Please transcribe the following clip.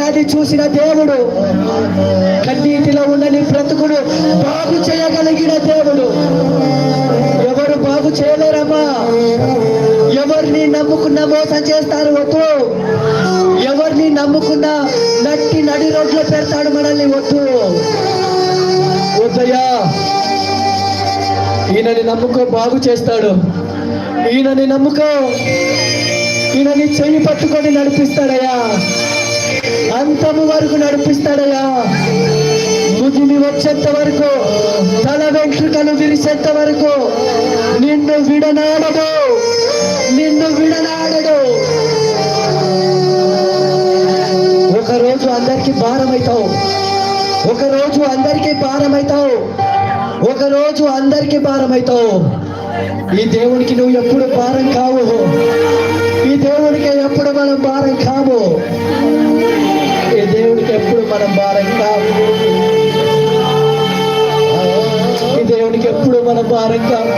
వ్యాధి చూసిన దేవుడు, కన్నీటిలో ఉన్న నీ బ్రతుకును బాగు చేయగలిగిన దేవుడు. ఎవరు బాగు చేయలేరమ్మా. ఎవరిని నమ్ముకున్న మోసం చేస్తారు వద్దు. ఎవరిని నమ్ముకున్న నడి రోడ్లో పెడతాడు మనల్ని వద్దు. వద్దయ్యా, ఈయనని నమ్ముకో, బాగు చేస్తాడు. ఈయనని నమ్ముకో, ఈయనని చెయ్యి పట్టుకొని నడిపిస్తాడయ్యా, అంతము వరకు నడిపిస్తాడయ్యా. ముదిమి వచ్చేంత వరకు, తల వెంట్రుకలు విరిసేంత వరకు నిన్ను విడనాడడు, నిన్ను విడనాడడు. ఒకరోజు అందరికీ భారమవుతావు, ఒకరోజు అందరికీ భారమవుతావు, ఒకరోజు అందరికీ భారమవుతావు. ఈ దేవునికి నువ్వు ఎప్పుడు భారం కావు. ఈ దేవునికి ఎప్పుడు మనం భారం కాము. ఈ దేవునికి ఎప్పుడు మనం భారం కాము. ఈ దేవునికి ఎప్పుడు మనం భారం కాము.